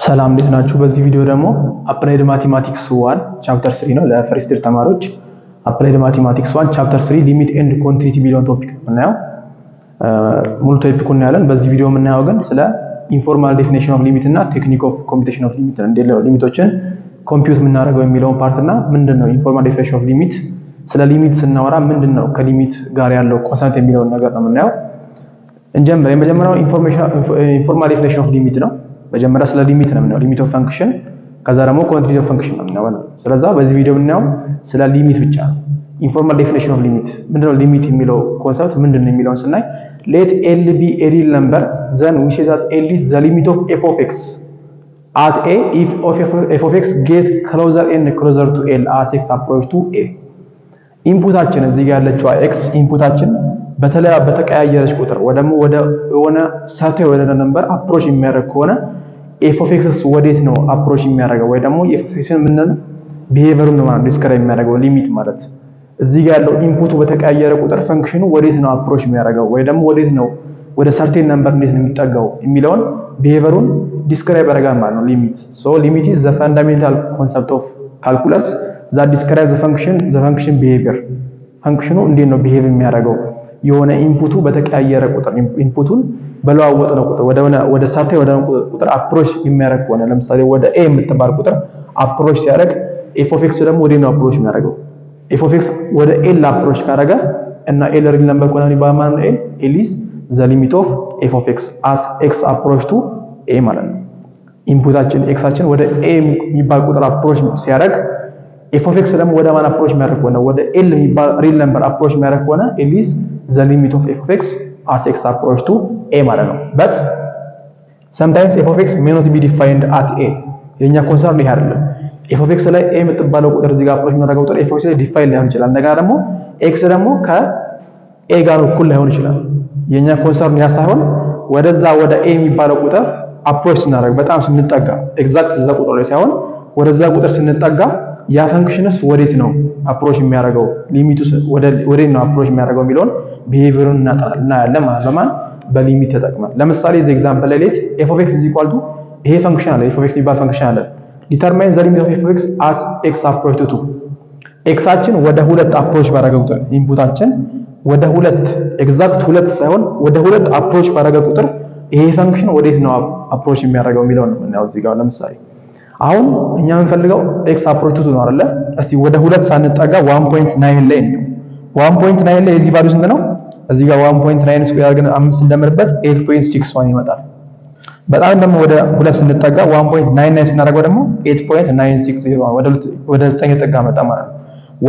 ሰላም እንዴት ናችሁ? በዚህ ቪዲዮ ደግሞ አፕላይድ ማቴማቲክስ 1 ቻፕተር 3 ነው ለፈርስት ይር ተማሪዎች። አፕላይድ ማቴማቲክስ 1 ቻፕተር 3 ሊሚት ኤንድ ኮንቲኒቲ ቢሊዮን ቶፒክ እናየው። ሙሉ ቶፒኩን እናያለን። በዚህ ቪዲዮ የምናየው ግን ስለ ኢንፎርማል ዴፊኒሽን ኦፍ ሊሚት እና ቴክኒክ ኦፍ ኮምፒውቴሽን ኦፍ ሊሚት እንዴት ነው ሊሚቶችን ኮምፒውት የምናደርገው የሚለውን ፓርት እና ምንድነው ኢንፎርማል ዴፊኒሽን ኦፍ ሊሚት፣ ስለ ሊሚት ስናወራ ምንድነው ከሊሚት ጋር ያለው ኮንሰፕት የሚለውን ነገር ነው የምናየው። እንጀምር። የመጀመሪያው ኢንፎርማል ዴፊኒሽን ኦፍ ሊሚት ነው። መጀመሪያ ስለ ሊሚት ነው የምናየው፣ ሊሚት ኦፍ ፈንክሽን፣ ከዛ ደግሞ ኮንቲኒቲ ኦፍ ፈንክሽን ነው የምናየው። ስለዚህ በዚህ ቪዲዮ የምናየው ስለ ሊሚት ብቻ ነው። ኢንፎርማል ዴፊኒሽን ኦፍ ሊሚት ምንድነው፣ ሊሚት የሚለው ኮንሰፕት ምንድነው የሚለውን ስናይ let L be a real number then we say that L is the limit of f of x at a if f of x gets closer and closer to L as x approach to a። ኢንፑታችን እዚህ ጋር ያለችው x ኢንፑታችን በተቀያየረች ቁጥር ወደ የሆነ ሰርቴን ወደ ነምበር አፕሮች የሚያደርግ ከሆነ f of x ወዴት ነው አፕሮች የሚያደርገው ወይ ደግሞ f of x ምን ቢሄቪየሩን ነው ማለት ዲስክራይብ የሚያደርገው ሊሚት ማለት እዚህ ጋር ያለው ኢንፑቱ በተቀያየረ ቁጥር ፈንክሽኑ ወዴት ነው አፕሮች የሚያደርገው ወይ ደግሞ ወዴት ነው ወደ ሰርቴን ነምበር እንዴት ነው የሚጠጋው የሚለውን ቢሄቪየሩን ዲስክራይብ ያደርጋል ማለት ነው ሊሚት። ሶ ሊሚት ኢዝ ዘ ፈንዳሜንታል ኮንሰፕት ኦፍ ካልኩለስ that describes the function behavior። ፈንክሽኑ እንዴት ነው ቢሄቭ የሚያደርገው የሆነ ኢንፑቱ በተቀያየረ ቁጥር ኢንፑቱን በለዋወጥነው ቁጥር ወደ ሰርቴን ወደ ቁጥር አፕሮች የሚያደርግ ከሆነ ለምሳሌ ወደ a የምትባል ቁጥር አፕሮች ሲያደርግ f of x ደግሞ ወዴት ነው አፕሮች የሚያደርገው f of x ወደ l አፕሮች ካደረገ እና l ሪል ነምበር ከሆነ በማን ነው l is the limit of f of x as x approach to a ማለት ነው። ኢንፑታችን x አችን ወደ a የሚባል ቁጥር አፕሮች ሲያደርግ f of x ደግሞ ወደ ማን አፕሮች የሚያደርግ ከሆነ ወደ l የሚባል ሪል ነምበር አፕሮች የሚያደርግ ከሆነ l is the limit of f of x as x approach to a ማለት ነው። but sometimes f of x may not be defined at a። የኛ ኮንሰርን ይሄ አይደለም። f of x ላይ a የምትባለው ቁጥር እዚህ ጋር አፕሮች የሚያደርገው ቁጥር f of x ላይ ዲፋይን ሊሆን ይችላል። እንደገና ደግሞ x ደግሞ ከa ጋር እኩል ላይሆን ይችላል። የኛ ኮንሰርን ያ ሳይሆን ወደዛ ወደ a የሚባለው ቁጥር አፕሮች ስናደርግ በጣም ስንጠጋ ኤግዛክት እዛ ቁጥር ላይ ሳይሆን ወደዛ ቁጥር ስንጠጋ ያ ፈንክሽንስ ወዴት ነው አፕሮች የሚያደርገው ሊሚቱስ ወዴት ነው አፕሮች የሚያደርገው የሚለውን ቢሄቪየሩን እናያለን ማለት ነው። በሊሚት ተጠቅመን ለምሳሌ እዚህ ኤግዛምፕል ላይ ሌት f of x is equal to ይሄ ፈንክሽን አለ f of x የሚባል ፈንክሽን አለ determine the limit of f of x as x approach to 2። x አችን ወደ 2 አፕሮች ባደረገ ቁጥር ኢንፑታችን ወደ 2 ኤግዛክት 2 ሳይሆን ወደ 2 አፕሮች ባደረገ ቁጥር ይሄ ፈንክሽን ወዴት ነው አፕሮች የሚያደርገው የሚለው ነው የምናየው እዚህ ጋር። ለምሳሌ አሁን እኛ የምንፈልገው x approach to 2 ነው አይደለ? እስቲ ወደ 2 ሳንጠጋ 1.9 ላይ ነው 1.9 ላይ የዚህ ቫልዩ ስንት ነው? እዚህ ጋር 1.9 ስኩዌር አድርገን 5 እንደምርበት 8.61 ይመጣል። በጣም ደግሞ ወደ 2 ስንጠጋ 1.99 ስናደርገው ደግሞ 8.960 ወደ 9 ጠጋ መጣ ማለት ነው።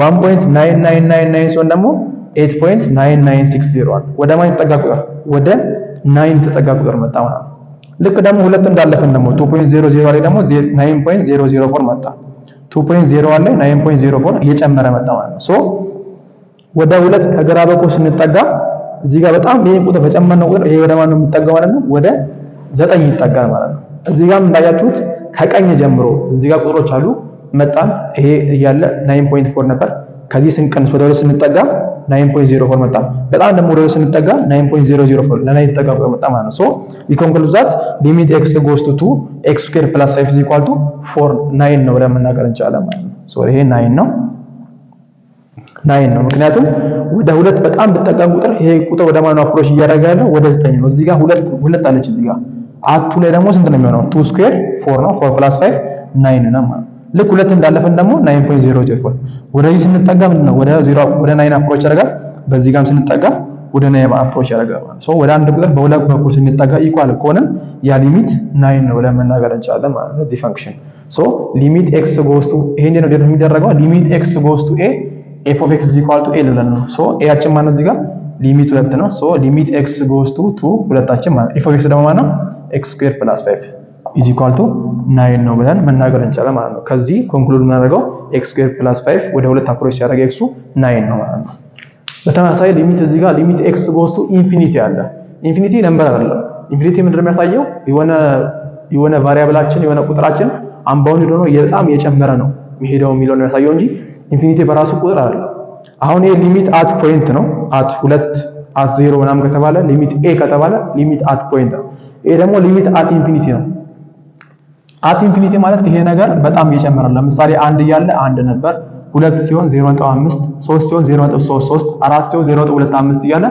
1.9999 ሲሆን ደግሞ 8.9960 ወደ ማን ተጠጋ ቁጥር ወደ 9 ተጠጋ ቁጥር መጣ ማለት ነው። ልክ ደግሞ ሁለት እንዳለፈን ደግሞ 2.00 ላይ ደግሞ 9.004 መጣ። 2.01 ላይ 9.04 እየጨመረ መጣ ማለት ነው። ሶ ወደ 2 ከግራ በኩል ስንጠጋ እዚህ ጋር በጣም ይሄ ቁጥር በጨመረው ቁጥር ይሄ ወደ ማን ነው የሚጠጋው ማለት ነው? ወደ 9 ይጠጋል ማለት ነው። እዚህ ጋርም እንዳያችሁት ከቀኝ ጀምሮ እዚህ ጋር ቁጥሮች አሉ መጣን። ይሄ እያለ 9.4 ነበር። ከዚህ ስንቀንስ ወደ 2 ስንጠጋ 9.04 መጣ። በጣም ደግሞ ወደ 2 ስንጠጋ 9.004 ለ9 ይጠጋ ቁጥር መጣ ማለት ነው። ሶ we conclude that limit x goes to 2 x squared plus 5 is equal to 4 9 ነው ብለን መናገር እንችላለን ማለት ነው። ሶ ይሄ 9 ነው 9 ነው። ምክንያቱም ወደ 2 በጣም በጠጋ ቁጥር ይሄ ቁጥር ወደ ማን አፕሮች እያደረገ ያለው ወደ 9 ነው። እዚህ ጋር 2 አለች እዚህ ጋር አቱ ላይ ደግሞ ስንት ነው የሚሆነው? 2 ስኩዌር 4 ነው። 4 + 5 9 ነው ማለት ልክ 2 እንዳለፈን ደግሞ 9.004 ወደዚህ ስንጠጋ ምንድን ነው ወደ 9 አፕሮች ያደርጋል። በዚህ ጋርም ስንጠጋ ወደ 9 አፕሮች ያደርጋል ማለት ሶ ወደ አንድ ቁጥር በሁለት በኩል ስንጠጋ ኢኳል ከሆነ ያ ሊሚት 9 ነው ብለን መናገር እንችላለን ማለት ነው። እዚህ ፈንክሽን ሶ ሊሚት x goes to ይሄ እንዴት ነው የሚደረገው? ሊሚት x goes to a f of x is equal to a ብለን ነው። ሶ a ያችን ማለት እዚህ ጋር ሊሚት 2 ነው። ሶ ሊሚት x goes to 2 ሁለታችን ማለት f of x ደግሞ ማለት ነው x squared plus 5 is equal to 9 ነው ብለን መናገር እንችላለን ማለት ነው። ከዚህ ኮንክሉድ የምናደርገው x squared plus 5 ወደ 2 አፕሮች ሲያደርግ x 9 ነው ማለት ነው። በተመሳሳይ ሊሚት እዚህ ጋር ሊሚት x goes to ኢንፊኒቲ አለ። ኢንፊኒቲ ነምበር አይደለም። ኢንፊኒቲ ምንድነው የሚያሳየው? የሆነ ቫሪያብላችን የሆነ ቁጥራችን አንባውንድ ሆኖ በጣም እየጨመረ ነው የሚሄደው የሚለው ነው የሚያሳየው እንጂ ኢንፊኒቲ በራሱ ቁጥር አይደለም። አሁን ይሄ ሊሚት አት ፖይንት ነው። አት 2 አት 0 ምናምን ከተባለ ሊሚት a ከተባለ ሊሚት አት ፖይንት ነው። ይሄ ደግሞ ሊሚት አት ኢንፊኒቲ ነው። አት ኢንፊኒቲ ማለት ይሄ ነገር በጣም እየጨመረ ለምሳሌ 1 እያለ 1 ነበር 2 ሲሆን 0.5 3 ሲሆን 0.33 4 ሲሆን 0.25 እያለ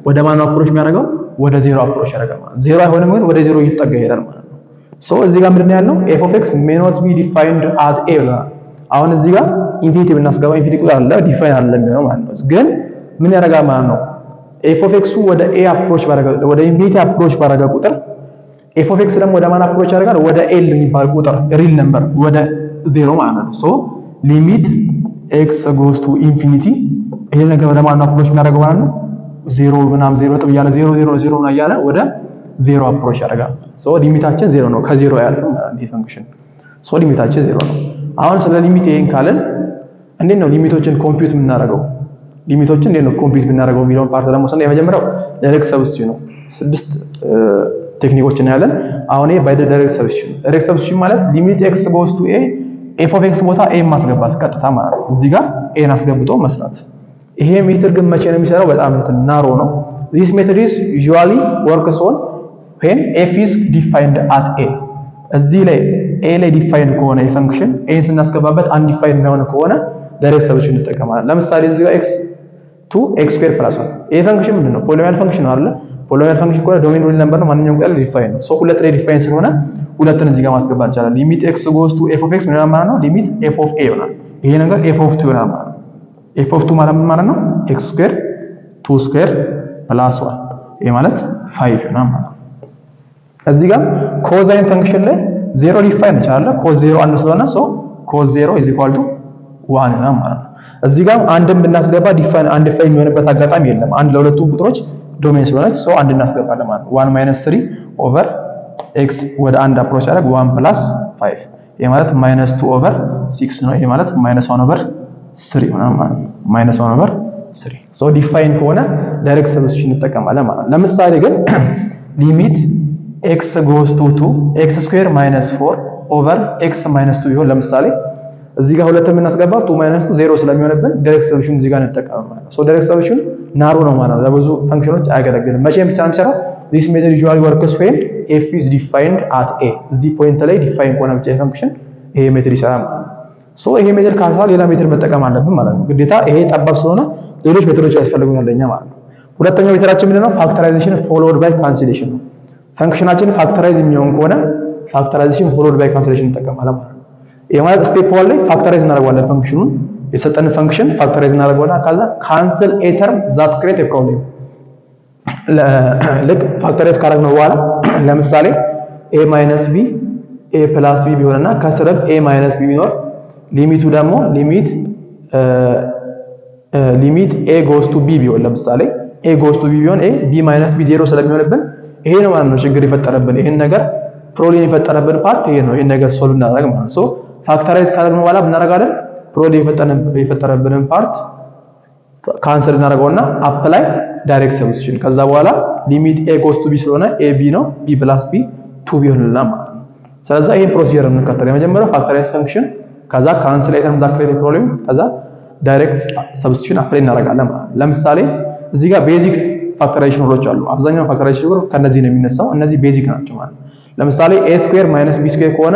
ወደ ማን አፕሮች የሚያደርገው ወደ 0 አፕሮች ያደርጋል ማለት 0 አይሆንም ግን ወደ 0 እየተጠጋ ይሄዳል ማለት ነው። ሶ እዚህ ጋር ምንድነው ያለው f of x may not be defined at a ብለናል። አሁን እዚህ ጋር ኢንፊኒቲ ብናስገባ ኢንፊኒቲ ቁጥር አለ ዲፋይን አይደለም የሚሆነው ማለት ነው። ግን ምን ያደርጋል ማለት ነው f of x ወደ a አፕሮች ባደረገ ወደ ኢንፊኒቲ አፕሮች ባደረገ ቁጥር f of x ደግሞ ወደ ማን አፕሮች ያደርጋል ወደ l የሚባል ቁጥር ሪል ነምበር ወደ 0 ማለት ነው። ሶ ሊሚት x goes to infinity ይሄ ነገር ወደ ማን አፕሮች የሚያደርገው ማለት ነው 0 ምናምን 0 ጥብ እያለ 0 0 0 ነው እያለ ወደ 0 አፕሮች ያደርጋል። ሶ ሊሚታችን 0 ነው ከ0 አያልፍም ማለት ነው ፈንክሽን። ሶ ሊሚታችን 0 ነው። አሁን ስለ ሊሚት ይሄን ካለን እንዴት ነው ሊሚቶችን ኮምፒውት የምናደርገው ሊሚቶችን እንዴት ነው ኮምፒውት የምናደርገው የሚለውን ፓርት ደግሞ ስለ የመጀመሪያው ዳይሬክት ሰብስቲዩሽን ነው። 6 ቴክኒኮችን ያለን አሁን ይሄ ባይ ዳይሬክት ሰብስቲዩሽን ዳይሬክት ሰብስቲዩሽን ማለት ሊሚት x goes to a f of x ቦታ a ማስገባት ቀጥታ ማለት ነው። እዚህ ጋር a አስገብቶ መስራት። ይሄ ሜተድ ግን መቼ ነው የሚሰራው በጣም ናሮ ነው። this method is usually works on when f is defined at a እዚህ ላይ a ላይ ዲፋይን ከሆነ የፈንክሽን a ስናስገባበት አንዲፋይን የሆነ ከሆነ ዳይሬክት ሰብስቲዩሽን እንጠቀማለን። ለምሳሌ እዚህ ጋር x to x square plus 1 ይሄ ፈንክሽን ምንድነው ፖሊኖሚያል ፈንክሽን ነው አይደል? ፖሊኖሚያል ፈንክሽን ከሆነ ዶሜን ሪል ነምበር ነው ማንኛውም ቃል ዲፋይን ነው። ሶ ሁለት ላይ ዲፋይን ስለሆነ ሁለትን እዚህ ጋር ማስገባት እንችላለን። ሊሚት x goes to f of x ምን ማለት ነው ሊሚት f of a ይሆናል። ይሄ ነገር f of 2 ይሆናል ማለት ነው። f of 2 ማለት ምን ማለት ነው x square 2 square plus 1 ይሄ ማለት 5 ይሆናል ማለት ነው። እዚህ ጋር ኮዛይን ፈንክሽን ላይ 0 ዲፋይን እንችላለን። ኮዝ 0 1 ስለሆነ ሶ ኮዝ 0 is equal to 1 ይሆናል ማለት ነው። እዚህ ጋር አንድን ብናስገባ ዲፋይን አንድ ፋይን የሚሆንበት አጋጣሚ የለም። አንድ ለሁለቱም ቁጥሮች ዶሜን ስለሆነች ሶ አንድ እናስገባለን ማለት ነው። 1 - 3 ኦቨር x ወደ አንድ አፕሮች ያደርግ 1 + 5 ይሄ ማለት -2/6 ነው። ይሄ ማለት -1/3 ይሆናል ማለት ነው። -1/3 ሶ ዲፋይን ከሆነ ዳይሬክት ሰብስቲዩሽን እንጠቀማለን ማለት ነው። ለምሳሌ ግን ሊሚት x goes to 2 x square -4 ኦቨር x -2 ቢሆን ለምሳሌ እዚህ ጋር ሁለቱም እናስገባው 2 - 2 0 ስለሚሆንብን ዳይሬክት ሰብስቲዩሽን እዚህ ጋር እንጠቀማለን ማለት ነው። ሶ ዳይሬክት ሰብስቲዩሽን ናሮ ነው ማለት ነው። ለብዙ ፈንክሽኖች አያገለግልም። መቼም ብቻ ነው የሚሰራው this method usually works when f is defined at a እዚህ ፖይንት ላይ ዲፋይን ከሆነ ብቻ ፈንክሽን ይሄ ሜትድ ይሰራል ማለት ነው። ሶ ይሄ ሜትድ ካልሰራ ሌላ ሜትድ መጠቀም አለብን ማለት ነው። ግዴታ ይሄ ጠባብ ስለሆነ ሌሎች ሜትዶች ያስፈልጉናል ለኛ ማለት ነው። ሁለተኛው ሜትዳችን ምንድነው ፋክተራይዜሽን ፎሎውድ ባይ ካንሰሌሽን ነው። ፈንክሽናችን ፋክተራይዝ የሚሆን ከሆነ ፋክተራይዜሽን ፎሎውድ ባይ ካንሰሌሽን እንጠቀማለን ማለት ነው። ይሄ ማለት ስቴፕ 1 ላይ ፋክተራይዝ እናደርጋለን ፈንክሽኑን የሰጠን ፈንክሽን ፋክተራይዝ እናደርጋለን ከዛ ካንሰል ኤ ተርም ዛት ክሬት ኤ ፕሮብሌም ልክ ፋክተራይዝ ካደረግነው በኋላ ለምሳሌ a - b a + b ቢሆንና ከስር a - b ቢኖር ሊሚቱ ደግሞ ሊሚት a goes to b ቢሆን ለምሳሌ a goes to b ቢሆን a b - b 0 ስለሚሆንብን ይሄ ነው ማለት ነው ችግር የፈጠረብን ይሄን ነገር ፕሮብሌም የፈጠረብን ፓርት ይሄ ነው። ይሄን ነገር ሶልቭ እናደርግ ማለት ነው። ሶ ፋክተራይዝ ካደረግነው በኋላ እናደርጋለን ፕሮብሌም የፈጠረብንን ፓርት ካንሰል እናደርገውና አፕላይ ዳይሬክት ሰብስቲዩሽን ከዛ በኋላ ሊሚት a goes to b ስለሆነ a b ነው b + b 2 ቢሆንልና ማለት ነው። ስለዚህ ይሄን ፕሮሲጀር እንከተል። የመጀመሪያው ፋክተራይዝ ፈንክሽን ከዛ ካንሰል ኤ ተርም ዛት ክሬት ኤ ፕሮብሌም ከዛ ዳይሬክት ሰብስቲዩሽን አፕላይ እናደርጋለን ማለት ነው። ለምሳሌ እዚህ ጋር ቤዚክ ፋክተራይዜሽን ሩሎች አሉ። አብዛኛው ፋክተራይዜሽን ሩል ከነዚህ ነው የሚነሳው። እነዚህ ቤዚክ ናቸው ማለት ነው። ለምሳሌ a ስኩዌር - b ስኩዌር ከሆነ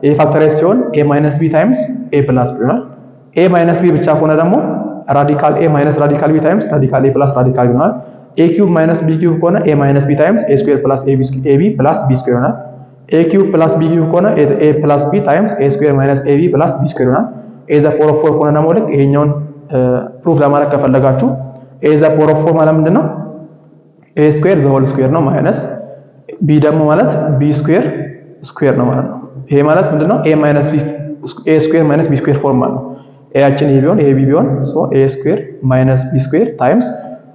a ፋክተራይዝ ሲሆን a - b ታይምስ a + b ይሆናል። a - b ብቻ ከሆነ ደግሞ ራዲካል a - ራዲካል b ታይምስ ራዲካል a + ራዲካል b ይሆናል። a ኪዩብ - b ኪዩብ ከሆነ a - b ታይምስ a ስኩዌር + ab + b ስኩዌር ይሆናል። a ኪዩብ + b ኪዩብ ከሆነ a + b ታይምስ a ስኩዌር - ab + b ስኩዌር ይሆናል። a ዘ ፓወር ኦፍ 4 ከሆነ ደግሞ ልክ ይሄኛውን ፕሩፍ ለማድረግ ከፈለጋችሁ a ዘ ፓወር ኦፍ 4 ማለት ምንድነው a ስኩዌር ዘ ሆል ስኩዌር ነው ማይነስ b ደግሞ ማለት b ስኩዌር ስኩዌር ነው ማለት ነው። ይሄ ማለት ምንድነው a ስኩዌር - b ስኩዌር ፎርም ማለት ነው። a ያችን ይሄ ቢሆን ይሄ b ቢሆን ሶ a ስኩዌር - b ስኩዌር ታይምስ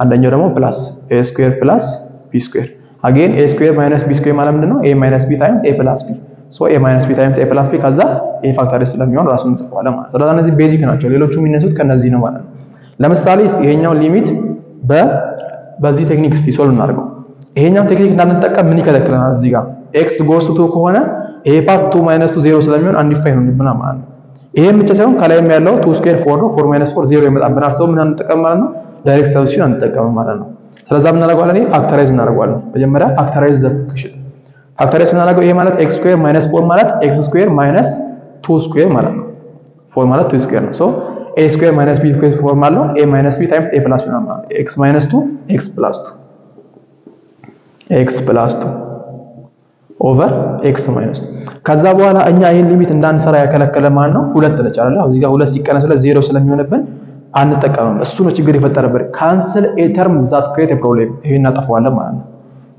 አንደኛው ደግሞ ፕላስ a ስኩዌር ፕላስ b ስኩዌር አጌን a ስኩዌር - b ስኩዌር ማለት ምንድነው a - b ታይምስ a + b ሶ a - b ታይምስ a + b ከዛ a ፋክተራይዝ ስለሚሆን ራሱን እንጽፈዋለን ማለት ነው። ስለዚህ እነዚህ ቤዚክ ናቸው። ሌሎቹ የሚነሱት ከነዚህ ነው ማለት ነው። ለምሳሌ እስቲ ይሄኛው ሊሚት በዚህ ቴክኒክ እስቲ ሶልቭ እናድርገው። ይሄኛው ቴክኒክ እንዳንጠቀም ምን ይከለክለናል? እዚህ ጋር x goes to 2 ከሆነ ይሄ ፓርት 2 - 2 0 ስለሚሆን አንዲፋይን ነው ይብና ማለት ነው። ይሄን ብቻ ሳይሆን ከላይም ያለው 2 ስኩዌር 4 ነው 4 - 4 0 ይመጣብናል። ሰው ምን አንጠቀም ማለት ነው ዳይሬክት ሰብስቲዩሽን አንጠቀም ማለት ነው። ስለዚህ ምን እናደርጋለን? ይሄ ፋክተራይዝ እናደርጋለን። መጀመሪያ ፋክተራይዝ ዘ ፈንክሽን ፋክተራይዝ ስናደርገው ይሄ ማለት x ስኩዌር ማይነስ 4 ማለት x ስኩዌር ማይነስ 2 ስኩዌር ማለት ነው። 4 ማለት 2 ስኩዌር ነው። ሶ a ስኩዌር ማይነስ b ስኩዌር ፎርም አለው a ማይነስ b ታይምስ a ፕላስ b ነው ማለት x ማይነስ 2 x ፕላስ 2 x ፕላስ 2 ኦቨር x ማይነስ 2። ከዛ በኋላ እኛ ይሄን ሊሚት እንዳንሰራ ያከለከለ ማን ነው? ሁለት ነች አይደል? እዚህ ጋር ሁለት ሲቀነስ ለ0 ስለሚሆንብን አንጠቀምም። እሱ ነው ችግር የፈጠረብን። ካንሰል ኤ ተርም ዛት ክሬት ኤ ፕሮብሌም። ይሄን እናጠፋዋለን ማለት ነው።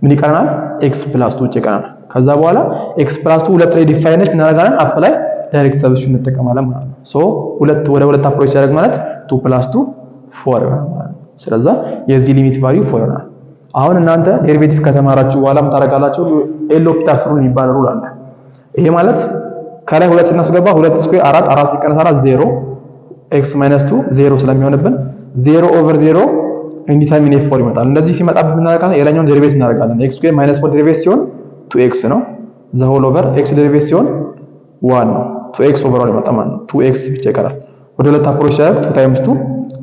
ምን ይቀረናል? x + 2 ይቀረናል። ከዛ በኋላ x + 2 ሁለት ላይ ዲፋይን ነች እናደርጋለን። አፕላይ ዳይሬክት ሰብስቲቱሽን እንጠቀማለን ማለት ነው። ሶ ሁለት ወደ ሁለት አፕሮች ሲያደርግ ማለት 2 + 2 4 ይሆናል ማለት ነው። ስለዚህ የዚህ ሊሚት ቫልዩ 4 ይሆናል። አሁን እናንተ ዴሪቬቲቭ ከተማራችሁ በኋላ ምን ታደርጋላችሁ? ኤልሆፒታስ ሩል የሚባል ሩል አለ። ይሄ ማለት ከላይ ሁለት ስናስገባ 2 ስኩዌር 4 4 ሲቀነስ 4 0 x - 2 0 ስለሚሆንብን 0 ኦቨር 0 ኢንዲተርሚኔት 4 ይመጣል። እንደዚህ ሲመጣብን እናደርጋለን የላኛውን ዴሪቬቲቭ እናደርጋለን። x ስኩዌር - 4 ዴሪቬቲቭ ሲሆን 2x ነው። ዘ ሆል ኦቨር x ዴሪቬቲቭ ሲሆን 1 ነው። 2x ኦቨር ይመጣ ማለት ነው። 2x ብቻ ይቀራል። ወደ ሁለት አፕሮች ሲያደርግ 2 ታይምስ 2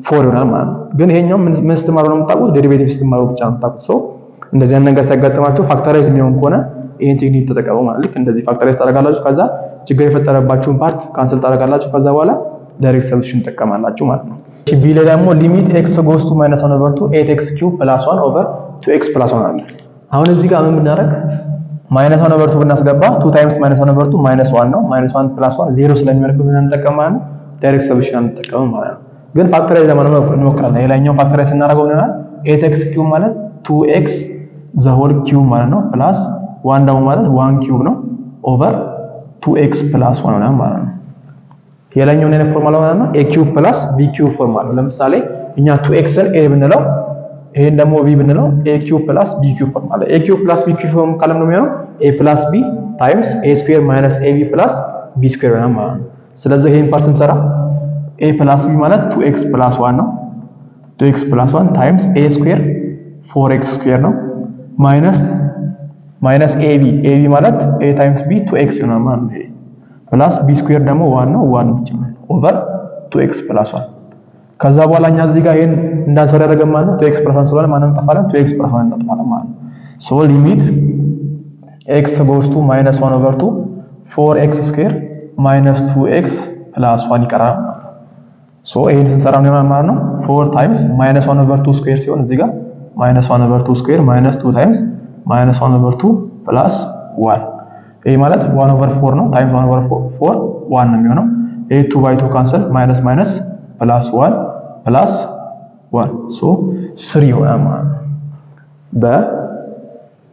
4 ይሆናል ማለት ነው። ግን ይሄኛው ምን ስትማሩ ነው የምታውቁት? ዴሪቬቲቭ ስትማሩ ብቻ ነው የምታውቁት። ሶ እንደዚህ አይነት ነገር ሲያጋጥማችሁ ፋክተራይዝ የሚሆን ከሆነ ይሄን ቴክኒክ ተጠቀሙ ማለት ልክ እንደዚህ ፋክተራይዝ ታደርጋላችሁ። ከዛ ችግር የፈጠረባችሁን ፓርት ካንሰል ታደርጋላችሁ። ከዛ በኋላ ዳይሬክት ሰብስቲቱሽን ትጠቀማላችሁ ማለት ነው። ቢ ላይ ደግሞ ሊሚት x ጎስ ቱ ማይነስ 1 ኦቨር 2 8x ኪዩብ ፕላስ 1 ኦቨር 2x ፕላስ 1 አለ። አሁን እዚህ ጋር ምን ብናደርግ ማይነስ 1 ኦቨር 2 ብናስገባ 2 ታይምስ ማይነስ 1 ኦቨር 2 ማይነስ 1 ነው። ማይነስ 1 ፕላስ 1 0 ስለሚሆንብን ምን እንጠቀማለን? ዳይሬክት ሰብስቲቱሽን እንጠቀማለን ማለት ነው። ግን ፋክተራይዝ ለማድረግ እንሞክራለን። የላይኛው ፋክተራይዝ ስናደርገው ምን ይሆናል? 8x ኪዩብ ማለት 2x ዘ ሆል ኪዩብ ማለት ነው ፕላስ 1 ደግሞ ማለት 1 ኪዩብ ነው ኦቨር 2x ፕላስ 1 ነው ማለት ነው። የላይኛውን አይነት ፎርሙላ ማለት ነው a ኪዩብ ፕላስ b ኪዩብ ፎርሙላ ነው። ለምሳሌ እኛ 2x ን a ብንለው ይሄን ደግሞ b ብንለው a ኪዩብ ፕላስ b ኪዩብ ፎርሙላ a ኪዩብ ፕላስ b ኪዩብ ፎርሙላ ካለም ነው የሚሆነው a ፕላስ b ታይምስ a ስኩዌር ማይነስ ab ፕላስ b ስኩዌር ነው ማለት ነው። ስለዚህ ይሄን ፓርት ስንሰራ a ፕላስ b ማለት 2x ፕላስ 1 ነው። 2x ፕላስ 1 ታይምስ a ስኩዌር 4x ስኩዌር ነው ማይነስ ab ማለት a ታይምስ b 2x ይሆናል ማለት ነው። ፕላስ b ስኩዌር ደግሞ 1 ነው 1 ብቻ ኦቨር 2x ፕላስ 1። ከዛ በኋላ እኛ እዚህ ጋር ይሄን እንዳንሰራ ያደረገን ማለት ነው 2x ፕላስ 1 ስለሆነ ማንን እንጠፋለን? 2x ፕላስ 1 እንጠፋለን ማለት ነው። ሶ ሊሚት x ጎስ ቱ ማይነስ 1 ኦቨር 2 4x ስኩዌር ማይነስ 2x ፕላስ 1 ይቀራል ማለት ነው። ሶ ይሄን ስንሰራ ምን ይሆናል ማለት ነው 4 ታይምስ ማይነስ 1 ኦቨር 2 ስኩዌር ሲሆን እዚህ ጋር ማይነስ 1 ኦቨር 2 ስኩዌር ማይነስ 2 ታይምስ ማይነስ 1 ኦቨር 2 ፕላስ 1 ይሄ ማለት 1 ኦቨር 4 ነው ታይምስ 1 ኦቨር 4 1 ነው የሚሆነው። ይሄ 2 ባይ 2 ካንሰል ማይነስ ማይነስ ፕላስ 1 ፕላስ 1 ሶ 3 ይሆናል ማለት ነው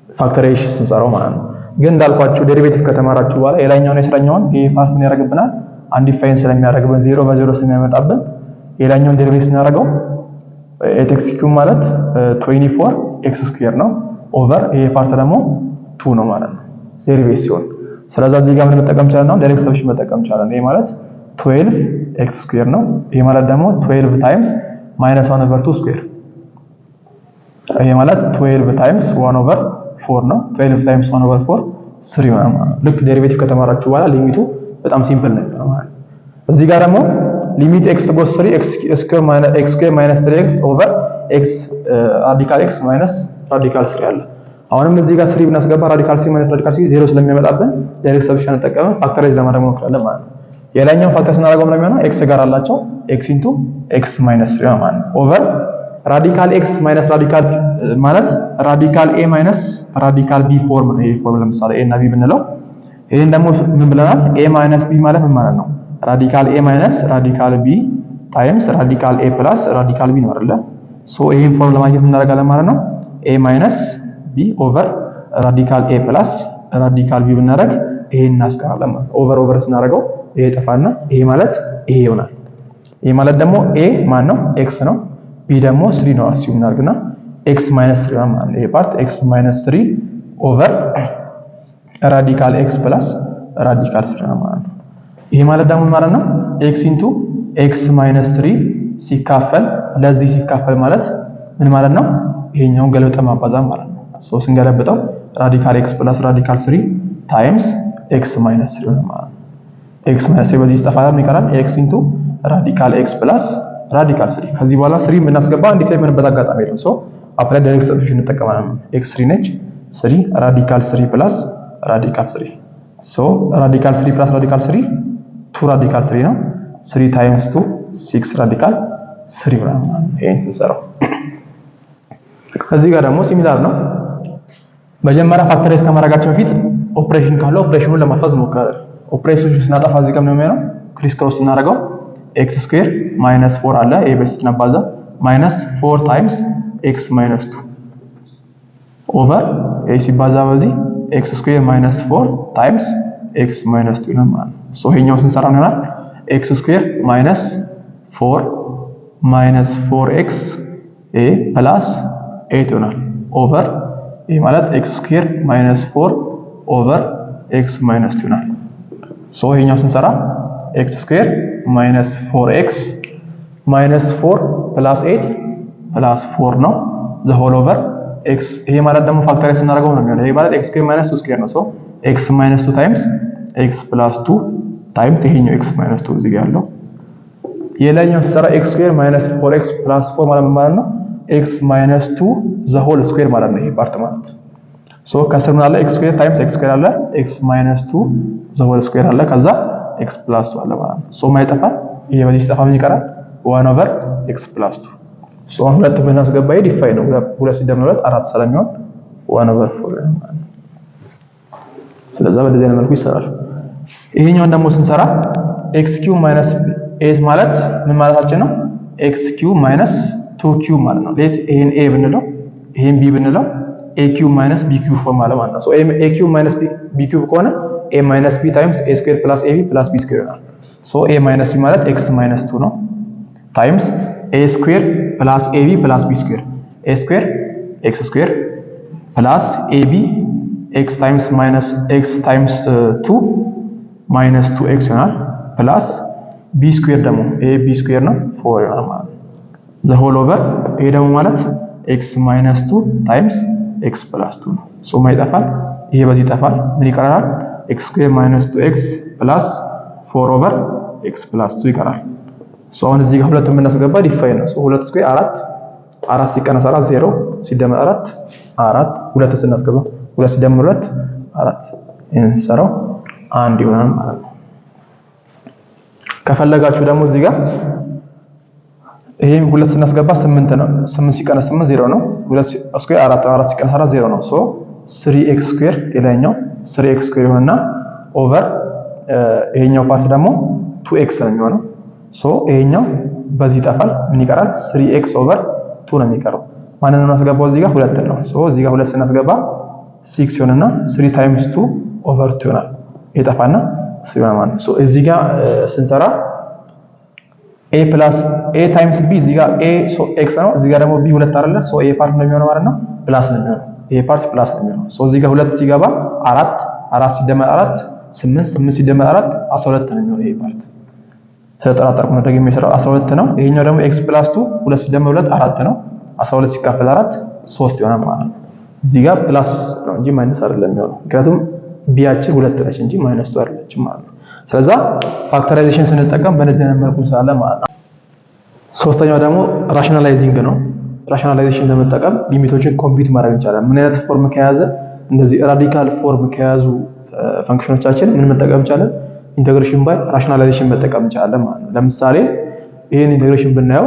በፋክተራይዜሽን ስንሰራው ማለት ነው። ግን እንዳልኳችሁ ዴሪቬቲቭ ከተማራችሁ በኋላ የላይኛውን የስረኛውን ይሄ ፓርት ምን ያደርግብናል? አንዲፋይን ስለሚያደርግብን 0 በ0 ስለሚያመጣብን የላይኛውን ዴሪቬቲቭ ስናደርገው 8x ኪዩብ ማለት 24x ስኩዌር ነው ኦቨር ይሄ ፓርት ደግሞ 2 ነው ማለት ነው ዴሪቬቲቭ ሲሆን። ስለዚህ እዚህ ጋር ምን መጠቀም ይቻላል ነው ዳይሬክት ሰብስቲቱሽን መጠቀም ይቻላል። ይሄ ማለት 12x ስኩዌር ነው። ይሄ ማለት ደግሞ 12 ታይምስ ማይነስ 1 ኦቨር 2 ስኩዌር ይሄ ማለት 12 ታይምስ 1 ኦቨር 4 ነው። 12 ታይምስ 1 ኦቨር 4 3 ይሆናል ማለት ነው። ልክ ዴሪቬቲቭ ከተማራችሁ በኋላ ሊሚቱ በጣም ሲምፕል ነው ማለት ነው። እዚህ ጋር ደግሞ ሊሚት x ጎስ 3 x ስኩዌር ማይነስ 3x ኦቨር x ራዲካል x ማይነስ ራዲካል 3 አለ። አሁንም እዚህ ጋር 3 ብናስገባ ራዲካል 3 ማይነስ ራዲካል 3 0 ስለሚያመጣብን ዳይሬክት ሰብስቲቱሽን እንጠቀም ፋክተራይዝ ለማድረግ እንሞክራለን ማለት ነው። የላይኛው ፋክተር ስናደርገው ነው የሚሆነው x ጋር አላቸው x ኢንቱ x ማይነስ 3 ማለት ነው ኦቨር ራዲካል x ማይነስ ራዲካል ማለት ራዲካል a ማይነስ ራዲካል b ፎርም ነው። ይሄ ፎርም ለምሳሌ a እና b ብንለው ይሄን ደግሞ ምን ብለናል? a ማይነስ b ማለት ምን ማለት ነው? ራዲካል a ማይነስ ራዲካል b ታይምስ ራዲካል a ፕላስ ራዲካል b ነው አይደለ? ሶ ይሄን ፎርም ለማግኘት እናደርጋለን ማለት ነው a ማይነስ b ኦቨር ራዲካል a ፕላስ ራዲካል b ብናደርግ ይሄን እናስቀራለን ማለት ነው። ኦቨር ኦቨር ስናደርገው ይሄ ጠፋና ይሄ ማለት ይሄ ይሆናል። ይሄ ማለት ደግሞ a ማን ነው? x ነው። b ደግሞ 3 ነው አስዩም እናድርግና x ማይነስ 3 ነው ማለት ነው። ይሄ ፓርት x ማይነስ 3 ኦቨር ራዲካል x ፕላስ ራዲካል 3 ነው ማለት ነው። ይሄ ማለት ደግሞ ማለት ነው x ኢንቱ x ማይነስ 3 ሲካፈል ለዚህ ሲካፈል ማለት ምን ማለት ነው? ይሄኛውን ገልብጠን ማባዛት ማለት ነው። ሶ ስንገለብጠው ራዲካል x ፕላስ ራዲካል 3 ታይምስ x ማይነስ 3 ነው ማለት ነው። x ማይነስ 3 በዚህ ይጠፋል ምን ይቀራል? x ኢንቱ ራዲካል x ፕላስ ራዲካል 3 ከዚህ በኋላ 3 የምናስገባ እንዴት ላይ ምንበት አጋጣሚ ነው። ሶ አፕላይ ዳይሬክት ሰብስቲቱሽን እንጠቀማለን። x 3 ነች 3 ራዲካል 3 ፕላስ ራዲካል 3 ሶ ራዲካል 3 ፕላስ ራዲካል 3 2 ራዲካል 3 ነው 3 ታይምስ 2 6 ራዲካል 3 ብለን ይሄን እንሰራው እዚህ ጋር ደግሞ ሲሚላር ነው መጀመሪያ ፋክተራይዝ ከማድረጋችን በፊት ኦፕሬሽን ካለው ኦፕሬሽኑን ለማጥፋት እንሞክራለን ኦፕሬሽኑን ስናጠፋ እዚህ ጋር ነው የሚሆነው ክሪስ ክሮስ እናደርገው x ስኩዌር ማይነስ 4 አለ a በስ ተነባዛ ማይነስ 4 ታይምስ x ማይነስ 2 ኦቨር a ሲባዛ በዚህ x ስኩዌር ማይነስ 4 ታይምስ x ማይነስ 2 ነው ማለት ነው ሶ ይሄኛው ስንሰራ ነው ይሆናል x ስኩዌር ማይነስ 4 ማይነስ 4x a ፕላስ 8 ይሆናል ኦቨር ይሄ ማለት x ስኩዌር ማይነስ 4 ኦቨር x ማይነስ 2 ይሆናል ሶ ይሄኛው ስንሰራ x ስኩዌር ማይነስ 4x ማይነስ 4 ፕላስ 8 ፕላስ 4 ነው ዘ ሆል ኦቨር x ይሄ ማለት ደግሞ ፋክተራይዝ ስናደርገው ነው የሚሆነው ይሄ ማለት x ስኩዌር ማይነስ 2 ስኩዌር ነው ሶ x ማይነስ 2 ታይምስ x ፕላስ 2 ታይምስ ይሄኛው x ማይነስ 2 እዚህ ጋር ያለው የላይኛው ስንሰራ x ስኩዌር ማይነስ 4x ፕላስ 4 ማለት ነው x ማይነስ 2 ዘ ሆል ስኩዌር ማለት ነው ይሄ ፓርት ማለት ሶ ከስር ምን አለ x ስኩዌር ታይምስ x ስኩዌር አለ x ማይነስ 2 ዘ ሆል ስኩዌር አለ ከዛ x ፕላስ 2 አለ ማለት ነው ሶ ማይጠፋ ይሄ በዚህ ሲጠፋ ምን ይቀራል 1 ኦቨር x ፕላስ 2 ሶ አሁን ሁለት ብናስገባ ይሄ ዲፋይ ነው ሁለት ሲደመር 2 4 ስለሚሆን 1 ኦቨር 4 ማለት ነው ስለዚህ በዚህ አይነት መልኩ ይሰራል ይሄኛውን ደግሞ ስንሰራ x ኪዩብ ማይነስ 8 ማለት ምን ማለታችን ነው x ኪዩብ ማይነስ 2 ኪዩብ ማለት ነው ሌት ይሄን a ብንለው ይሄን b ብንለው a ኪዩብ ማይነስ b ኪዩብ ፎርም ማለት ነው ሶ a ኪዩብ ማይነስ b ኪዩብ ከሆነ a minus b times a square plus ab plus b square ይሆናል ሶ a minus b ማለት x minus 2 ነው times a square plus ab plus b square a square x square plus ab x times minus x times 2 minus 2x ይሆናል plus b square ደግሞ a b square ነው 4 ይሆናል ማለት ነው the whole over ይሄ ደግሞ ማለት x minus 2 times x plus 2 ነው ሶ ማይጠፋል ይሄ በዚህ ይጠፋል ምን ይቀራል x square minus 2x plus 4 over x plus 2 ይቀራል ሶ አሁን እዚህ ጋር ሁለት የምናስገባ ዲፋይ ነው ሶ 2 ስኩዌር 4 ሲቀነስ 4 0 ሲደመር 4 ሁለት ስናስገባ 2 ሲደመር 2 4 እንሰራው አንድ ይሆናል ማለት ነው ከፈለጋችሁ ደግሞ እዚህ ጋር ይሄ ሁለት ስናስገባ 8 ነው 8 ሲቀነስ 8 0 ነው 2 ስኩዌር 4 ሲቀነስ 4 0 ነው ሶ 3x ስኩዌር ሌላኛው 3x ስኩዌር ይሆንና ኦቨር ይሄኛው ፓርት ደግሞ 2x ነው የሚሆነው ሶ ይሄኛው በዚህ ይጠፋል ምን ይቀራል 3x ኦቨር 2 ነው የሚቀረው ማንን ነው እናስገባው እዚህ ጋር 2 ነው ሶ እዚህ ጋር 2 ስናስገባ 6 ይሆንና 3 ታይምስ 2 ኦቨር 2 ይሆናል ይጠፋና 3 ይሆናል ማለት ነው ሶ እዚህ ጋር ስንሰራ a plus a times b እዚህ ጋር a ሶ x ነው እዚህ ጋር ደግሞ b 2 አይደለ ሶ a ፓርት ነው የሚሆነው ማለት ነው ፕላስ ነው የሚሆነው a ፓርት ፕላስ ነው የሚሆነው ሶ እዚህ ጋር 2 ሲገባ 4 ሲደመር 4 8 ሲደመር 4 12 ነው የሚሆነው ይሄ ፓርት ተጠራጣርኩ ነው ደግሞ የሚሰራው 12 ነው ይሄኛው ደግሞ x plus 2 2 ሲደመር 2 4 ነው 12 ሲካፈል 4 3 ይሆናል ማለት ነው እዚህ ጋር ፕላስ ነው እንጂ ማይነስ አይደለም የሚሆነው ምክንያቱም ቢያችን 2 ነች እንጂ ማይነስ 2 አይደለችም ማለት ነው ስለዚህ ፋክተራይዜሽን ስንጠቀም በእነዚህ አይነት መልኩ ሳለ ማለት ነው ሶስተኛው ደግሞ ራሽናላይዚንግ ነው ራሽናላይዜሽን ለመጠቀም ሊሚቶችን ኮምፒውት ማድረግ እንችላለን ምን አይነት ፎርም ከያዘ እንደዚህ ራዲካል ፎርም ከያዙ ፈንክሽኖቻችን ምን መጠቀም እንችላለን ኢንተግሬሽን ባይ ራሽናላይዜሽን መጠቀም እንችላለን ማለት ነው ለምሳሌ ይሄን ኢንተግሬሽን ብናየው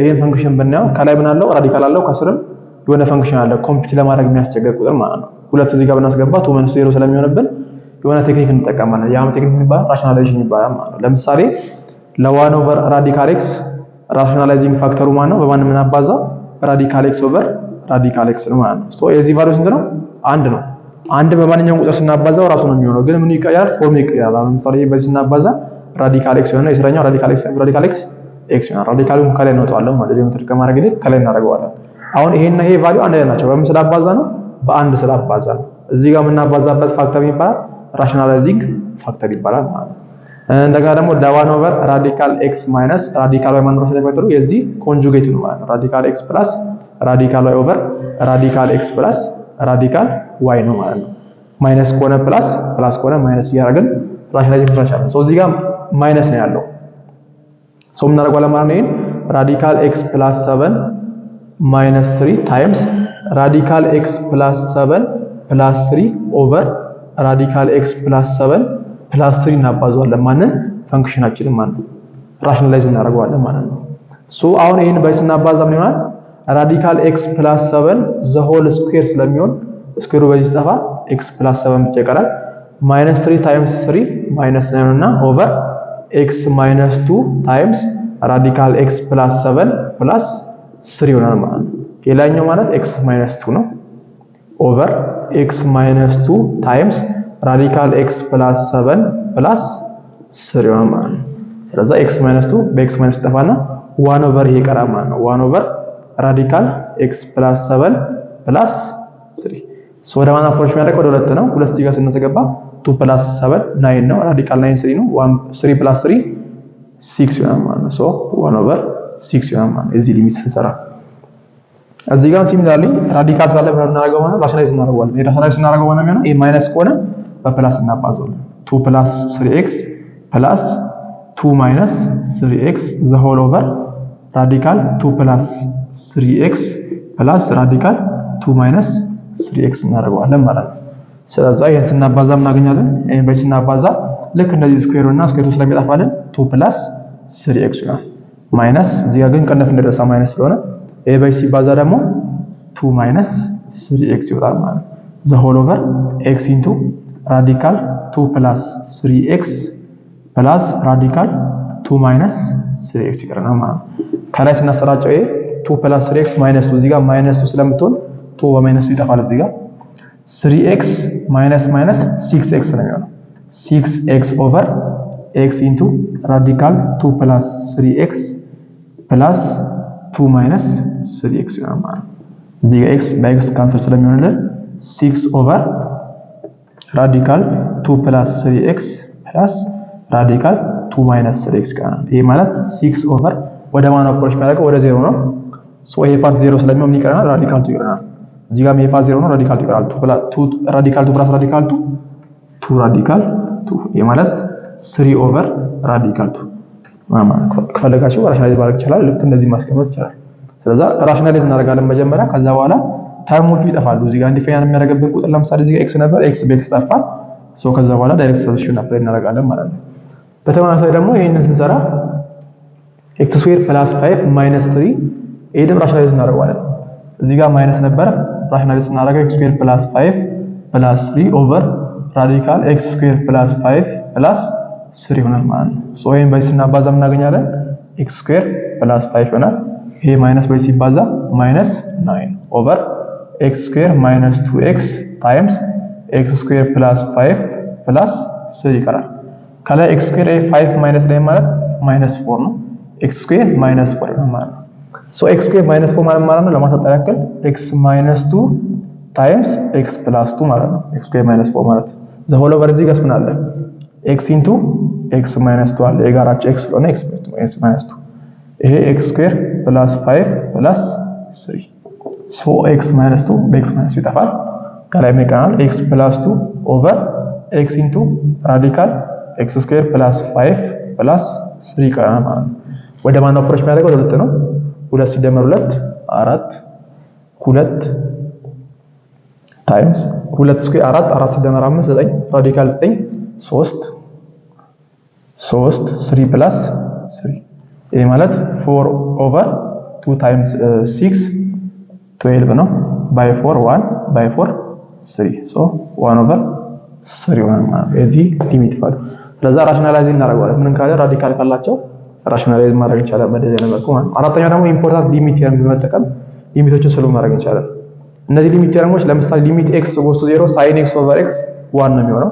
ይሄን ፈንክሽን ብናየው ከላይ ምን አለው ራዲካል አለው ከስርም የሆነ ፈንክሽን አለ ኮምፒውት ለማድረግ የሚያስቸግር ቁጥር ማለት ነው ሁለት እዚህ ጋር ብናስገባ 2 0 ስለሚሆንብን የሆነ ቴክኒክ እንጠቀማለን ያም ቴክኒክ ይባላል ራሽናላይዜሽን ይባላል ማለት ነው ለምሳሌ ለ1 ኦቨር ራዲካል x ራሽናላይዚንግ ፋክተሩ ማን ነው በማን ምን አባዛው ራዲካል x ኦቨር ራዲካል x ነው ማለት ነው ሶ የዚህ ቫልዩ ስንት ነው አንድ ነው አንድ በማንኛውም ቁጥር ስናባዛው ራሱ ነው የሚሆነው ግን ምን ይቀየራል ፎርም ይቀየራል ለምሳሌ በዚህ ስናባዛ ራዲካል x ይሆናል የስራኛው ራዲካል x ይሆናል ራዲካሉን ከላይ እንወጣዋለን ማለት ነው ትርክ ማድረግ ይልቅ ከላይ እናደርገዋለን አሁን ይሄና ይሄ ቫልዩ አንድ ላይ ናቸው በምን ስላባዛ ነው በአንድ ስላባዛ ነው እዚህ ጋር የምናባዛበት ፋክተር ይባላል ራሽናላይዚንግ ፋክተር ይባላል ማለት ነው እንደገና ደግሞ ለ1 ኦቨር ራዲካል x ማይነስ ራዲካል y ማንረስ ለፈጠሩ የዚህ ኮንጁጌት ነው ማለት ነው ራዲካል x ፕላስ ራዲካል y ኦቨር ራዲካል x ፕላስ ራዲካል y ነው ማለት ነው ማይነስ ከሆነ ፕላስ ከሆነ ማይነስ እያደረግን ራሽናላይዝ እንችላለን ሶ እዚህ ጋር ማይነስ ነው ያለው ሶ ምን እናደርጋለን ማለት ነው ራዲካል x ፕላስ 7 ማይነስ 3 ታይምስ ራዲካል x ፕላስ 7 ፕላስ 3 ኦቨር ራዲካል ኤክስ ፕላስ 7 ፕላስ 3 እናባዛዋለን ማንን ፈንክሽናችንን ማለት ራሽናላይዝ እናደርገዋለን ማለት ነው። ሶ አሁን ይሄን በዚህ ስናባዛ ምን ይሆናል? ራዲካል ኤክስ ፕላስ 7 ዘ ሆል ስኩዌር ስለሚሆን ስኩዌሩ በዚህ ጠፋ ኤክስ ፕላስ 7 ብቻ ይቀራል። ማይነስ 3 ታይምስ 3 ማይነስ 9 እና ኦቨር ኤክስ ማይነስ 2 ታይምስ ራዲካል ኤክስ ፕላስ 7 ፕላስ 3 ይሆናል ማለት ነው። ሌላኛው ማለት ኤክስ ማይነስ 2 ነው ኦቨር ኤክስ ማይነስ 2 ታይምስ ራዲካል ኤክስ ፕላስ 7 ፕላስ 3 ይሆናል ማለት ነው። ስለዚህ ኤክስ ማይነስ 2 በኤክስ ማይነስ ጠፋና 1 ኦቨር ይሄ ይቀራል ማለት ነው። 1 ኦቨር ራዲካል ኤክስ ፕላስ 7 ፕላስ 3 ሶ ወደ ማን አፕሮች የሚያደርገው ወደ 2 ነው። 2 እዚህ ጋር ስናስገባ 2 ፕላስ 7 9 ነው። ራዲካል 9 3 ነው። 3 ፕላስ 3 6 ይሆናል ማለት ነው። ሶ 1 ኦቨር 6 ይሆናል ማለት ነው። እዚህ ሊሚት ስንሰራ እዚህ ጋር ሲሚላርሊ ራዲካል ስላለ ብለን እናደርገው ማለት ራሽናላይዝ እናደርገዋለን። ራሽናላይዝ እናደርገው ማለት ነው። ኤ ማይነስ ከሆነ በፕላስ እናባዛዋለን። 2 ፕላስ 3x ፕላስ 2 ማይነስ 3x ዘ ሆል ኦቨር ራዲካል 2 ፕላስ 3x ፕላስ ራዲካል 2 ማይነስ 3x እናደርገዋለን ማለት ነው። ስለዚህ ይሄን ስናባዛ እናገኛለን። ይሄን በዚህ ስናባዛ ልክ እንደዚህ ስኩዌሩ እና ስኩዌሩ ስለሚጠፋልን 2 ፕላስ 3x ይሆናል ማይነስ እዚህ ጋር ግን ቀነፍ እንደደረሰ ማይነስ ስለሆነ ይሄ በዚህ ሲባዛ ደግሞ 2 ማይነስ 3x ይወጣል ማለት ነው። ዘ ሆል ኦቨር x ኢንቱ ራዲካል 2 ፕላስ 3x ፕላስ ራዲካል 2 ማይነስ 3x ይቀርናል ማለት ነው። ከላይ ስናሰራጨው ይሄ 2 ፕላስ 3x ማይነስ 2 እዚህ ጋር ማይነስ 2 ስለምትሆን 2 በማይነስ 2 ይጠፋል። እዚህ ጋር 3x ማይነስ ማይነስ 6x ነው የሚሆነው 6x ኦቨር x ኢንቱ ራዲካል 2 ፕላስ 3x ፕላስ 2 ማይነስ 3x ይሆናል ማለት ነው። እዚህ ጋር x በx ካንሰል ስለሚሆንልን 6 ኦቨር ራዲካል 2 ፕላስ 3x ፕላስ ራዲካል 2 ማይነስ 3x ይቀራል። ይሄ ማለት 6 ኦቨር ወደ ማን አፕሮች የሚያደርገው ወደ 0 ነው። ሶ ይሄ ፓርት 0 ስለሚሆን ምን ይቀራል? ራዲካል 2 ይቀራል። እዚህ ጋር ይሄ ፓርት 0 ነው። ራዲካል 2 ይቀራል። 2 ራዲካል 2 ፕላስ ራዲካል 2 2 ራዲካል 2 ይሄ ማለት 3 ኦቨር ራዲካል 2 ማለት ከፈለጋችሁ ራሽናላይዝ ማድረግ ይችላል። ልክ እንደዚህ ማስቀመጥ ይችላል። ስለዚህ ራሽናላይዝ እናደርጋለን መጀመሪያ፣ ከዛ በኋላ ተርሞቹ ይጠፋሉ። እዚህ ጋር ዲፋይን የሚያደርግብን ቁጥር ለምሳሌ እዚህ ጋር x ነበር፣ x በx ጠፋ። ሶ ከዛ በኋላ ዳይሬክት ሰብስቲቱሽን አፕላይ እናደርጋለን ማለት ነው። በተመሳሳይ ደግሞ ይሄንን ስንሰራ x ስኩዌር ፕላስ 5 ማይነስ 3 ይሄንም ራሽናላይዝ እናደርጋለን። እዚህ ጋር ማይነስ ነበር፣ ራሽናላይዝ እናደርጋለን። x ስኩዌር ፕላስ 5 ፕላስ 3 ኦቨር ራዲካል x ስኩዌር ፕላስ 5 ፕላስ 3 ይሆናል ማለት ነው። ሶ ይሄን በዚህ ስናባዛ እናገኛለን x ስኩዌር ፕላስ 5 ይሆናል። ይሄ ማይነስ በዚህ ሲባዛ ማይነስ 9 ኦቨር x ስኩዌር ማይነስ 2x ታይምስ x ስኩዌር ፕላስ 5 ፕላስ 3 ይቀራል። ከላይ x ስኩዌር 5 ማይነስ 9 ማለት ማይነስ 4 ነው። x ስኩዌር ማይነስ 4 ነው ማለት ነው። ሶ x ስኩዌር ማይነስ 4 ማለት ነው ለማሳጠር ያክል x ማይነስ 2 ታይምስ x ፕላስ 2 ማለት ነው። x ስኩዌር ማይነስ 4 ማለት ዘ ሆል ኦቨር እዚህ ጋር ምን አለ? x ኢንቱ x ማይነስ 2 አለ። የጋራቸው x ስለሆነ x ማይነስ 2 ይሄ x ስኩዌር ፕላስ 5 ፕላስ 3 ሶ x ማይነስ 2 በx ማይነስ 2 ይጠፋል። ከላይ ምን ይቀራል? x ፕላስ 2 ኦቨር x ኢንቱ ራዲካል x ስኩዌር ፕላስ 5 ፕላስ 3 ይቀራል ማለት ነው። ወደ ማን አፕሮች የሚያደርገው ወደ 2 ነው። 2 ሲደመር 2 4 2 ታይምስ 2 ስኩዌር 4 4 ሲደመር 5 9 ራዲካል 9 3 3 ፕላስ 3 ይሄ ማለት 4 ኦቨር 2 ታይምስ 6 12 ነው። ባይ 4 1 ባይ 4 3 ሶ 1 ኦቨር 3 ይሆናል ማለት ነው። እዚህ ሊሚት ፋሉ ስለዚህ ራሽናላይዝ እናደርጋለን። ምን ካለ ራዲካል ካላቸው ራሽናላይዝ ማድረግ ይቻላል በደዚህ መልኩ ማለት ነው። አራተኛው ደግሞ ኢምፖርታንት ሊሚት ቴርም በመጠቀም ሊሚቶችን ሶልቭ ማድረግ ይቻላል። እነዚህ ሊሚት ቴርሞች ለምሳሌ ሊሚት x goes to 0 sin x over x 1 ነው የሚሆነው።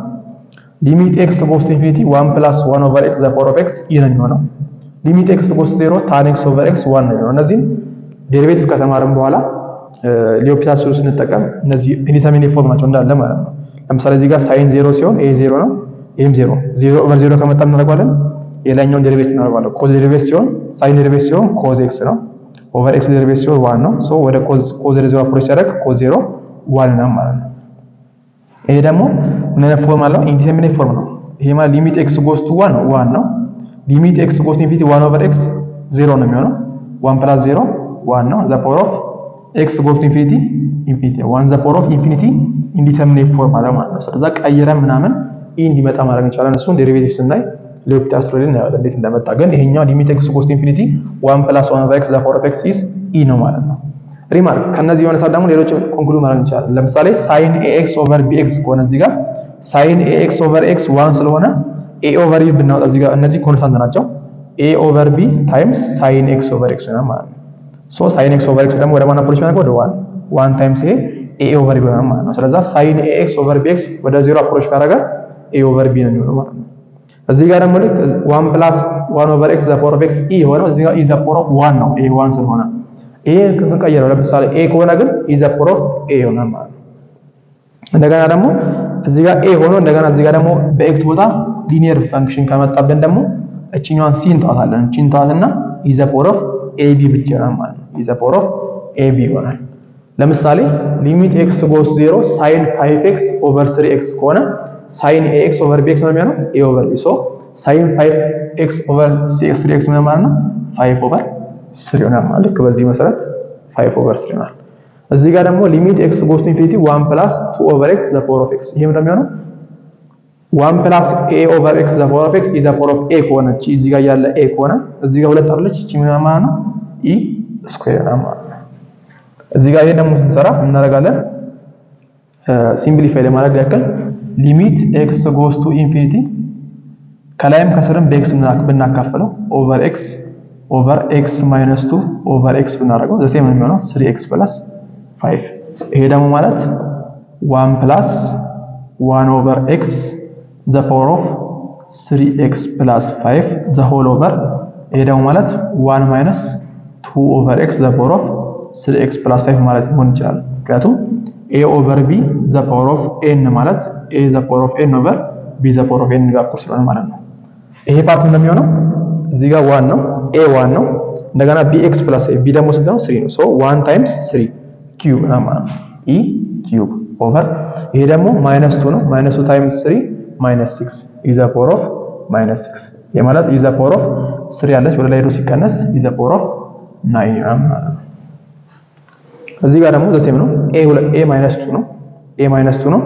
ሊሚት x goes to infinity 1 plus 1 over x the power of x ይህ ነው የሚሆነው። ሊሚት x goes to 0 tan x over x 1 ነው የሚሆነው። እነዚህ ዴሪቬቲቭ ከተማረም በኋላ ሊኦፒታል ሶሉሽን ስንጠቀም እነዚህ ኢንዲተርሚኔት ፎርም ናቸው እንዳለ ማለት ነው። ለምሳሌ እዚህ ጋር sin 0 ሲሆን ይሄ 0 ነው፣ ይሄም 0 0 over 0 ከመጣ እናደርጋለን የላኛውን ዴሪቬቲቭ እናደርጋለን። ኮዝ ዴሪቬቲቭ ሲሆን sin ዴሪቬቲቭ ሲሆን ኮዝ x ነው። ኦቨር x ዴሪቬቲቭ ሲሆን 1 ነው። ሶ ወደ ኮዝ 0 አፕሮች ሲያደርግ ኮዝ 0 1 ነው ማለት ነው። ይሄ ደግሞ ምን አይነት ፎርም አለው? ኢንዲተርሚኔት ፎርም ነው። ይሄ ማለት ሊሚት x goes to 1 ነው። ሊሚት x goes to infinity 1 over x 0 ነው የሚሆነው። 1 plus 0 1 ነው። ዘ ፓወር ኦፍ x goes to infinity infinity 1 the power of infinity indeterminate form ማለት ነው። ስለዛ ቀይረን ምናምን e እንዲመጣ ማድረግ እንችላለን። እሱን ዴሪቬቲቭ ስናይ ለኦፒታል ስትሮሊን ነው እንዴት እንደመጣ ግን ይሄኛው ሊሚት x goes to infinity 1 plus 1 over x the power of x is e ነው ማለት ነው። ሪማርክ ከነዚህ የሆነ ሰዓት ደግሞ ሌሎች ኮንክሉድ ማድረግ እንችላለን። ለምሳሌ sin ax over bx ከሆነ እዚህ ጋር sin ax over x 1 ስለሆነ a over b ብናወጣ እዚህ ጋር እነዚህ ኮንስታንት ናቸው a over b times sin x over x ነው ማለት ነው። ሶ sin x over x ደግሞ ወደ ማን አፕሮች ማለት ወደ 1 times a over b ነው ማለት ነው። ስለዚህ sin ax over bx ወደ 0 አፕሮች ካደረገ a over b ነው የሚሆነው ማለት ነው። እዚህ ጋር ደግሞ ልክ 1 plus 1 over x the power of x e ሆነው እዚህ ጋር e the power of 1 ነው a 1 ስለሆነ ይሄ ከተቀየረው ለምሳሌ a ከሆነ ግን e the power of a ይሆናል ማለት ነው። እንደገና ደግሞ እዚህ ጋር a ሆኖ እንደገና እዚህ ጋር ደግሞ በx ቦታ ሊኒየር ፈንክሽን ከመጣብን ደግሞ እቺኛዋን c እንተዋታለን። እቺን እንተዋትና e the power of ab ብቻ ይሆናል ማለት ነው። e the power of ab ይሆናል። ለምሳሌ ሊሚት x goes 0 sin 5x over 3x ከሆነ sin ax over bx ነው የሚሆነው a over b so sin 5x over 3x ነው ማለት ነው 5 over 3 ይሆናል ማለት ነው። በዚህ መሰረት 5 over 3 ይሆናል። እዚህ ጋር ደግሞ ሊሚት x goes to infinity 1 plus 2 over x the power of x ይሄም ደግሞ የሚሆነው 1 plus a over x the power of x is the power of a ከሆነ እዚህ ጋር ያለ a ከሆነ እዚህ ጋር ሁለት አለች እቺ ምን ማለት ነው e ስኩዌር ነው ማለት ነው። እዚህ ጋር ይሄ ደግሞ ስንሰራ ምን እናደርጋለን ሲምፕሊፋይ ለማድረግ ያክል ሊሚት x goes to infinity ከላይም ከስርም በx ብናካፍለው over x minus 2 over x ብናደርገው ዘ ሴም ነው የሚሆነው 3x plus 5 ይሄ ደግሞ ማለት 1 plus 1 over x the power of 3x plus 5 the whole over ይሄ ደግሞ ማለት 1 minus 2 over x the power of 3x plus 5 ማለት ሊሆን ይችላል። ምክንያቱም a over b the power of n ማለት a the power of n over b the power of n ጋር እኩል ስለሆነ ማለት ነው። ይሄ ፓርት እንደሚሆነው እዚህ ጋር 1 ነው a 1 ነው እንደገና bx plus a b ደግሞ ስንት ነው 3 ነው so 1 times 3 cube ነው ማለት ነው e cube over ይሄ ደግሞ -2 ነው -2 times 3 -6 is the power of -6 ይሄ ማለት is the power of 3 ያለች ወደ ላይ ሄዶ ሲቀነስ is the power of 9 ማለት ነው። እዚህ ጋር ደግሞ ዘሴም ነው a -2 ነው a-2 ነው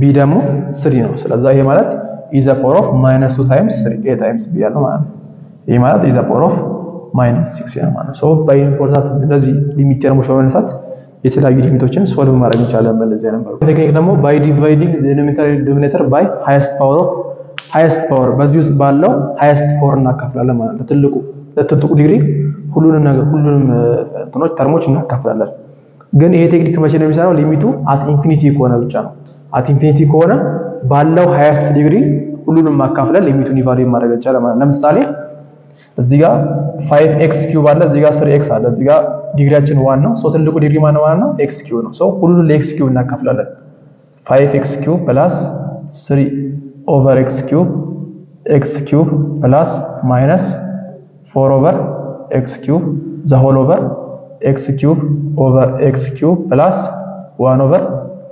b ደግሞ 3 ነው። ስለዚህ ይሄ ማለት is the power of -2 times 3 a times b ያለው ማለት ነው። ይሄ ማለት is the power of -6 ያለው ማለት ነው። ሶ ባይ ኢምፖርታንት እንደዚህ ሊሚት ተርሞች በመነሳት የተለያዩ ሊሚቶችን ሶልቭ ማድረግ እንችላለን። በእነዚህ ነበር ቴክኒክ ደግሞ by dividing the denominator by highest power በዚህ ውስጥ ባለው highest power እናካፍላለን ማለት ነው። ለትልቁ ዲግሪ ሁሉንም እንትኖች ተርሞች እናካፍላለን። ግን ይሄ ቴክኒክ መቼ ነው የሚሰራው? ሊሚቱ at infinity ከሆነ ብቻ ነው። at infinity ከሆነ ባለው highest ዲግሪ ሁሉንም ማካፍለን ሊሚቱን ኢቫሉዌት ማድረግ እንችላለን ማለት ነው። ለምሳሌ እዚህ ጋር 5x cube አለ እዚህ ጋር 3x አለ እዚህ ጋር ዲግሪያችን 1 ነው ሶ ትልቁ ዲግሪ ማለት ነው x cube ነው ሶ ሁሉንም ለx cube እናካፍላለን 5x cube plus 3 over x cube plus minus 4 over x cube the whole over x cube over x cube plus 1 over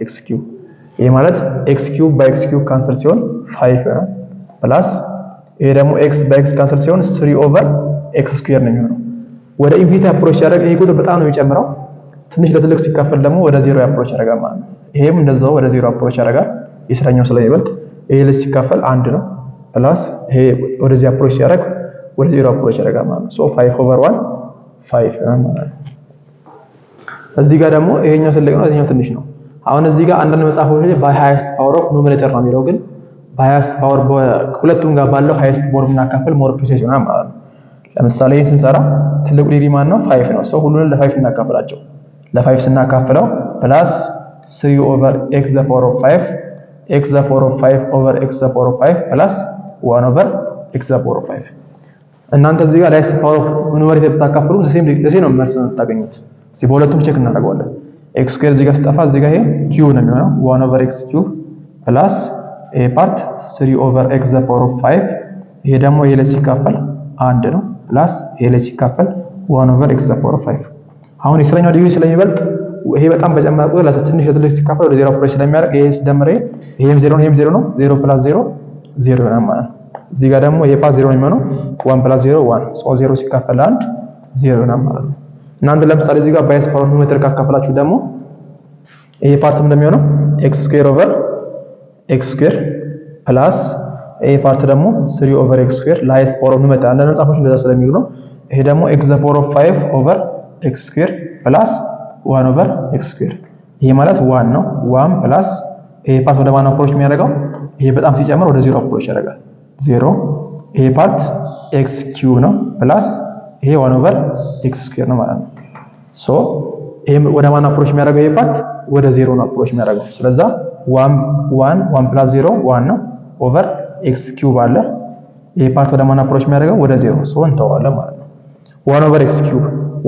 x cube ይሄ ማለት x cube by x cube ካንሰል ሲሆን 5 ነው plus ይሄ ደግሞ x by x ካንሰል ሲሆን 3 over x square ነው የሚሆነው። ወደ ኢንፊኒቲ አፕሮች ያደረገ ይሄ ቁጥር በጣም ነው የሚጨምረው። ትንሽ ለትልቅ ሲካፈል ደግሞ ወደ 0 አፕሮች ያደርጋል ማለት ነው። ይሄም እንደዛው ወደ 0 አፕሮች ያደርጋል የስራኛው ስለሚበልጥ ይሄ ሲካፈል 1 ነው ፕላስ ይሄ ወደዚህ አፕሮች ያደርግ ወደ 0 አፕሮች ያደርጋል ማለት ነው። ሶ 5 over 1 5 ነው ማለት ነው። እዚህ ጋር ደግሞ ይሄኛው ትልቅ ነው እዚህኛው ትንሽ ነው። አሁን እዚህ ጋር አንዳንድ መጽሐፎች ላይ by highest power of numerator ነው የሚለው ግን by highest power ሁለቱም ጋር ባለው highest power እናካፈል more precise ይሆናል ማለት ነው። ለምሳሌ ይሄን ስንሰራ ትልቁ ዲግሪ ማን ነው 5 ነው ሶ ሁሉንም ለ5 እናካፍላቸው ለ5 ስናካፍለው ፕላስ 3 over x the power of 5 x the power of 5 over x the power of 5 plus 1 over x the power of 5 እናንተ እዚህ ጋር highest power of numerator ብታካፍሉ ለዚህ ነው መልስ የምታገኙት። እዚህ በሁለቱም ቼክ እናደርጋለን x square እዚህ ጋር ስጠፋ እዚህ ጋር ይሄ q ነው የሚሆነው 1 over x cube plus a part 3 over x the power of 5 ይሄ ደግሞ ይሄ ላይ ሲካፈል 1 ነው ፕላስ ይሄ ላይ ሲካፈል 1 over x the power of 5 አሁን የስራኛው ዲግሪ ስለሚበልጥ ይሄ በጣም በጨመረ ቁጥር ለትንሽ ለትልቅ ሲካፈል ወደ 0 አፕሮች ስለሚያደርግ ይሄ ሲደመር ይሄም 0 ነው ይሄም 0 ነው 0 plus 0 0 ነው ማለት ነው። እዚህ ጋር ደግሞ ይሄ ፓርት 0 ነው የሚሆነው 1 plus 0 1 ሶ 0 ሲካፈል 1 0 ነው ማለት ነው። እናንተ ለምሳሌ እዚህ ጋር ባይስ ፓወር ኑሜሬተር ካካፈላችሁ ደግሞ ይሄ ፓርት ምን እንደሚሆነው x ስኩዌር ኦቨር x ስኩዌር ፕላስ ይሄ ፓርት ደግሞ 3 ኦቨር x ስኩዌር ለሃይስት ፓወር ኑሜሬተር አንዳንድ መጽሐፎች እንደዛ ስለሚሉ ነው። ይሄ ደግሞ x ዘ ፓወር ኦፍ 5 ኦቨር x ስኩዌር ፕላስ 1 ኦቨር x ስኩዌር ይሄ ማለት 1 ነው። 1 ፕላስ ይሄ ፓርት ወደ ማን አፕሮች የሚያደርገው ይሄ በጣም ሲጨምር ወደ 0 አፕሮች ያደርጋል 0 ይሄ ፓርት x ኪዩብ ነው ፕላስ ይሄ 1 ኦቨር x ስኩዌር ነው ማለት ነው። ሶ ይሄ ወደ ማን አፕሮች የሚያደርገው ይሄ ፓርት ወደ 0 ነው አፕሮች የሚያደርገው። ስለዛ 1 ፕላስ 0 1 ነው ኦቨር x ኪዩብ አለ ይሄ ፓርት ወደ ማን አፕሮች የሚያደርገው ወደ 0 ሶ እንተዋለን ማለት ነው። 1 ኦቨር x ኪዩብ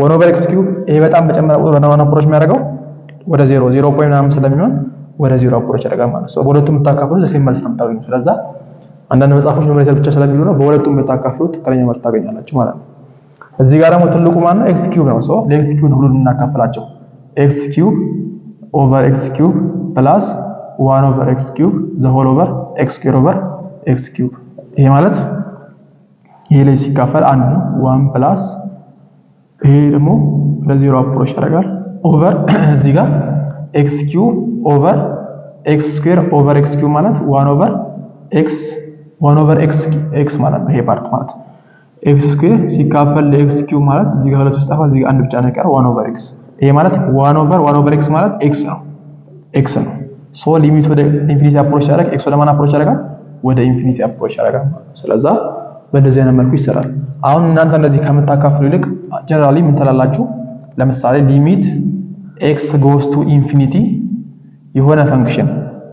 1 ኦቨር x ኪዩብ ይሄ በጣም በጨመረ ወደ ማን አፕሮች የሚያደርገው ወደ 0 0.5 ስለሚሆን ወደ 0 አፕሮች ያደርጋል ማለት ነው። ሶ በሁለቱም የምታካፍሉት ዘሴም መልስ ነው የምታገኙት። ስለዛ አንዳንድ መጽሐፎች ኑሜሬተር ብቻ ስለሚሉ ነው በሁለቱም የምታካፍሉት ትክክለኛ መልስ ታገኛላችሁ ማለት ነው። እዚህ ጋር ደግሞ ትልቁ ማን ነው x ኪዩብ ነው። ሶ ለx ኪዩብ ሁሉንም እናካፍላቸው x ኪዩብ ኦቨር x ኪዩብ ፕላስ 1 ኦቨር x ኪዩብ ዘ ሆል ኦቨር x ስኩዌር ኦቨር x ኪዩብ ይሄ ማለት ይሄ ላይ ሲካፈል 1 ነው 1 ፕላስ ይሄ ደግሞ ወደ 0 አፕሮች ያደርጋል ኦቨር እዚህ ጋር x ኪዩብ ኦቨር x ስኩዌር ኦቨር x ኪዩብ ማለት 1 ኦቨር x ማለት ነው። ይሄ ፓርት ማለት x ስኩዌር ሲካፈል ለx ኪዩብ ማለት እዚህ ጋር ሁለት ሲጣፋ እዚህ ጋር አንድ ብቻ ነው የቀረው 1 ኦቨር x ይሄ ማለት 1 ኦቨር x ማለት x ነው። ሶ ሊሚት ወደ ኢንፊኒቲ አፕሮች ያደርጋል x ወደ ማን አፕሮች ያደርጋል ወደ ኢንፊኒቲ አፕሮች ያደርጋል ማለት ነው። ስለዛ በእንደዚህ አይነት መልኩ ይሰራል። አሁን እናንተ እንደዚህ ከምታካፍሉ ይልቅ ጀነራሊ ምን ትላላችሁ? ለምሳሌ ሊሚት x goes to infinity የሆነ ፈንክሽን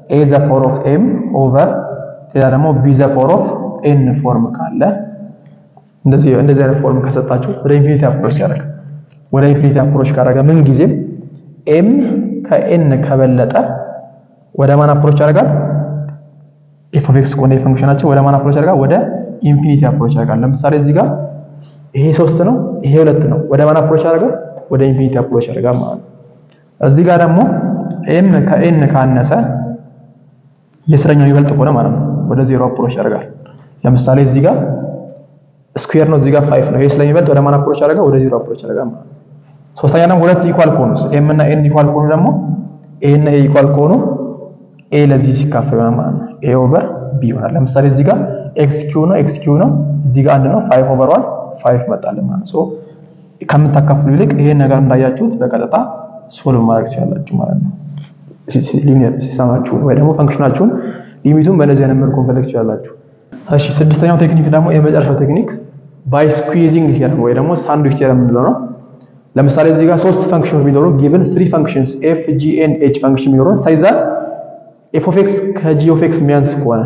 a the power of m over ሌላ ደግሞ b the power of n ፎርም ካለ እንደዚህ አይነት ፎርም ከሰጣችሁ ወደ ኢንፊኒቲ አፕሮች ያደርጋል። ወደ ኢንፊኒቲ አፕሮች ካደረገ ምን ጊዜም m ከn ከበለጠ ወደ ማን አፕሮች ያደርጋል? f of x ኮኔ ፈንክሽናችን ወደ ማን አፕሮች ያደርጋል? ወደ ኢንፊኒቲ አፕሮች ያደርጋል። ለምሳሌ እዚህ ጋር ይሄ 3 ነው ይሄ 2 ነው ወደ ማን አፕሮች ያደርጋል? ወደ ኢንፊኒቲ አፕሮች ያደርጋል ማለት ነው። እዚህ ጋር ደግሞ m ከn ካነሰ የስረኛው ይበልጥ ከሆነ ማለት ነው ወደ 0 አፕሮች ያደርጋል። ለምሳሌ እዚህ ጋር ስኩዌር ነው እዚህ ጋር 5 ነው ይሄ ስለሚበልጥ ወደ ማን አፕሮች ያደርጋል? ወደ 0 አፕሮች ያደርጋል ማለት ነው። ሶስተኛ ደግሞ ሁለት ኢኳል ከሆኑስ m እና n ኢኳል ከሆኑ ደግሞ a እና a ኢኳል ከሆኑ a ለዚህ ሲካፈል ማለት ነው a ኦቨር b ይሆናል። ለምሳሌ እዚህ ጋር x ነው እዚህ ጋር 1 ነው 5 ኦቨር 1 5 መጣልን ማለት ነው። ሶ ከምታካፍሉ ይልቅ ይሄን ነገር እንዳያችሁት በቀጥታ ሶልቭ ማድረግ ትችላላችሁ ማለት ነው። ሊኒየር ሲስተማችሁን ወይ ደግሞ ፈንክሽናችሁን ሊሚቱን በእነዚህ አይነት መልኩ መፈለግ ትችላላችሁ። እሺ ስድስተኛው ቴክኒክ ደግሞ የመጨረሻው ቴክኒክ ባይ ስኩዊዚንግ ቲዮረም ወይ ደግሞ ሳንድዊች ቲዮረም የምንለው ነው። ለምሳሌ እዚህ ጋር 3 ፈንክሽኖች ቢኖሩ given 3 functions f g and h ፈንክሽን ቢኖሩ ሳይዛት f of x ከg of x የሚያንስ ከሆነ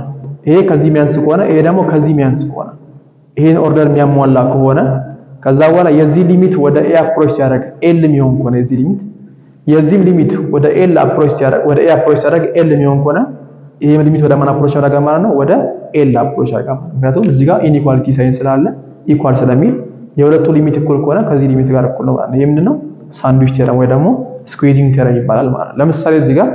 ይሄ ከዚህ የሚያንስ ከሆነ ይሄ ደግሞ ከዚህ የሚያንስ ከሆነ ይሄን ኦርደር የሚያሟላ ከሆነ ከዛ በኋላ የዚህ ሊሚት ወደ a አፕሮች ሲያደርግ l የሚሆን ከሆነ የዚህ ሊሚት ወደ l አፕሮች ሲያደርግ ወደ a አፕሮች ሲያደርግ l የሚሆን ከሆነ ይሄ ሊሚት ወደ ማን አፕሮች ያደርጋል ማለት ነው? ወደ l አፕሮች ያደርጋል። ምክንያቱም እዚህ ጋር ኢንኢኳሊቲ ሳይን ስላለ ኢኳል ስለሚል የሁለቱ ሊሚት እኩል ከሆነ ከዚህ ሊሚት ጋር እኩል ነው ማለት ነው። ይሄ ምንድነው? ሳንድዊች ቲዮረም ወይ ደግሞ ስኩዊዚንግ ቲዮረም ይባላል ማለት ነው። ለምሳሌ እዚህ ጋር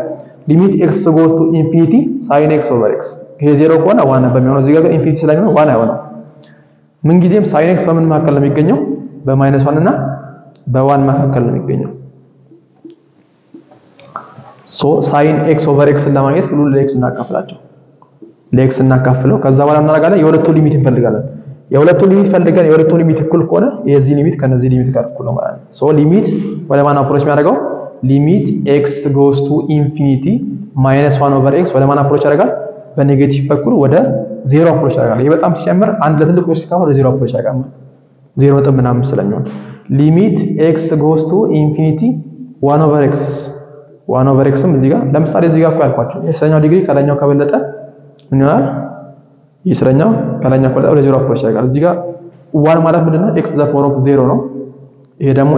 ሊሚት x goes to infinity sin x over x ይሄ 0 ከሆነ 1 በሚሆነው እዚህ ጋር ኢንፊኒቲ ስለሚሆን 1 አይሆንም። ምን ጊዜም sin x በምን መካከል ነው የሚገኘው? በ-1 እና በ1 መካከል ነው የሚገኘው። ሶ sin x over x ለማግኘት ሁሉ ለx እናካፍላቸው ለx እናካፍለው ከዛ በኋላ እናደርጋለን የሁለቱ ሊሚት እንፈልጋለን። የሁለቱ ሊሚት ፈልገን የሁለቱ ሊሚት እኩል ከሆነ የዚህ ሊሚት ከነዚህ ሊሚት ጋር እኩል ነው ማለት ነው። ሶ ሊሚት ወደ ማን አፕሮች የሚያደርገው? ሊሚት x goes to infinity -1 over x ወደ ማን አፕሮች ያደርጋል? በኔጌቲቭ በኩል ወደ 0 አፕሮች ያደርጋል። ይሄ በጣም ሲጨምር አንድ ለትልቅ ቁጥር ሲካፈል ወደ 0 አፕሮች ያደርጋል ማለት 0 ነጥብ ምናምን ስለሚሆን ሊሚት x goes to infinity 1 over xም እዚህ ጋር ለምሳሌ እዚህ ጋር እኮ ያልኳችሁ የስረኛው ዲግሪ ከላይኛው ከበለጠ ምን ይሆናል? የስረኛው ከላይኛው ከበለጠ ወደ 0 አፕሮች ያደርጋል። እዚህ ጋር 1 ማለት ምንድነው? x the power of 0 ነው። ይሄ ደግሞ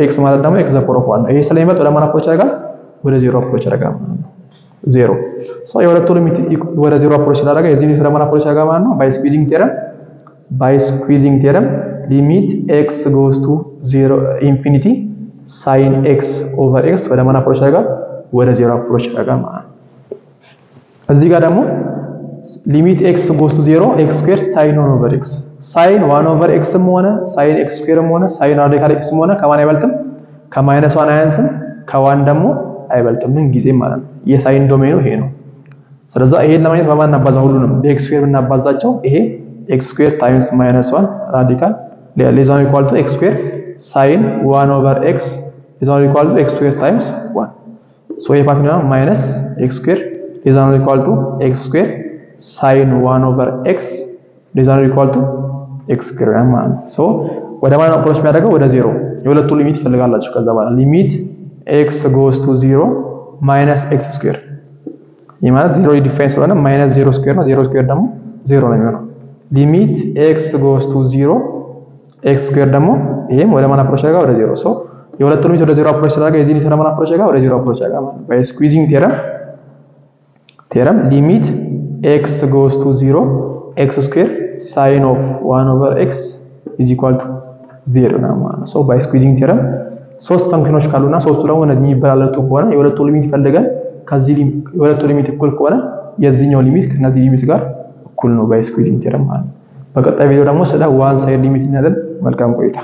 x ማለት ደግሞ x the power of 1 ነው። ይሄ ስለሚመጣ ወደ ማን አፕሮች ያደርጋል? ወደ 0 አፕሮች ያደርጋል ማለት ነው። 0 ሶ የሁለቱ ሊሚት ወደ 0 አፕሮች ያደርጋል። የዚህ ሊሚት ወደ ማን አፕሮች ያደርጋል ማለት ነው? ባይ ስኩዊዚንግ ቲዮረም ሊሚት x goes to 0 infinity sin x over x ወደ ማን አፕሮች ያደርጋል? ወደ 0 አፕሮች ያደርጋል ማለት ነው። እዚህ ጋር ደግሞ ሊሚት x goes to 0 x square sin 1 over x sin 1 over x ም ሆነ sin x square ም ሆነ sin ራዲካል x ም ሆነ ከማን አይበልጥም? ከማይነስ 1 አያንስም ከ1 ደግሞ አይበልጥም ምን ጊዜ ማለት ነው የሳይን ዶሜኑ ይሄ ነው ስለዚህ ይሄን ለማግኘት በማን እናባዛ ሁሉንም በኤክስ ስኩዌር ብናባዛቸው ይሄ ኤክስ ስኩዌር ታይምስ ማይነስ 1 ራዲካል ሌስ ዛን ኢኳል ቱ ኤክስ ስኩዌር ሳይን 1 ኦቨር ኤክስ ሌስ ዛን ኢኳል ቱ ኤክስ ስኩዌር ታይምስ 1 ሶ ይሄ ፓርት ነው ማይነስ ኤክስ ስኩዌር ሌስ ዛን ኢኳል ቱ ኤክስ ስኩዌር ሳይን 1 ኦቨር ኤክስ ሌስ ዛን ኢኳል ቱ ኤክስ ስኩዌር ማለት ነው ሶ ወደ ማን አፕሮች የሚያደርገው ወደ 0 የሁለቱ ሊሚት ፈልጋላችሁ ከዛ በኋላ ሊሚት x goes to 0 minus x square ይህ ማለት 0 ዲፋይን ስለሆነ minus 0 ስኩዌር ነው 0 ስኩዌር ደግሞ 0 ነው የሚሆነው ሊሚት x goes to 0 x ስኩዌር ደግሞ ይሄም ወደ ማን አፕሮች ያደርጋል ወደ 0 ሶ የሁለቱ ሊሚት ወደ 0 አፕሮች ያደርጋል የዚህ ሊሚት ወደ ማን አፕሮች ያደርጋል ወደ 0 አፕሮች ያደርጋል ማለት ባይ ስኩዊዚንግ ቴረም ሊሚት x goes to 0 x ስኩዌር sin of 1 over x is equal to 0 ነው ማለት ነው ሶ ባይ ስኩዊዚንግ ቴረም ሶስት ፈንክሽኖች ካሉና ሶስቱ ደግሞ እነዚህ ይበላለጡ ከሆነ የሁለቱ ሊሚት ፈልገን ከዚህ የሁለቱ ሊሚት እኩል ከሆነ የዚህኛው ሊሚት ከነዚህ ሊሚት ጋር እኩል ነው ባይ ስኩዊዚንግ ቴረም ማለት ነው በቀጣይ ቪዲዮ ደግሞ ስለ ዋን ሳይድ ሊሚት እናያለን መልካም ቆይታ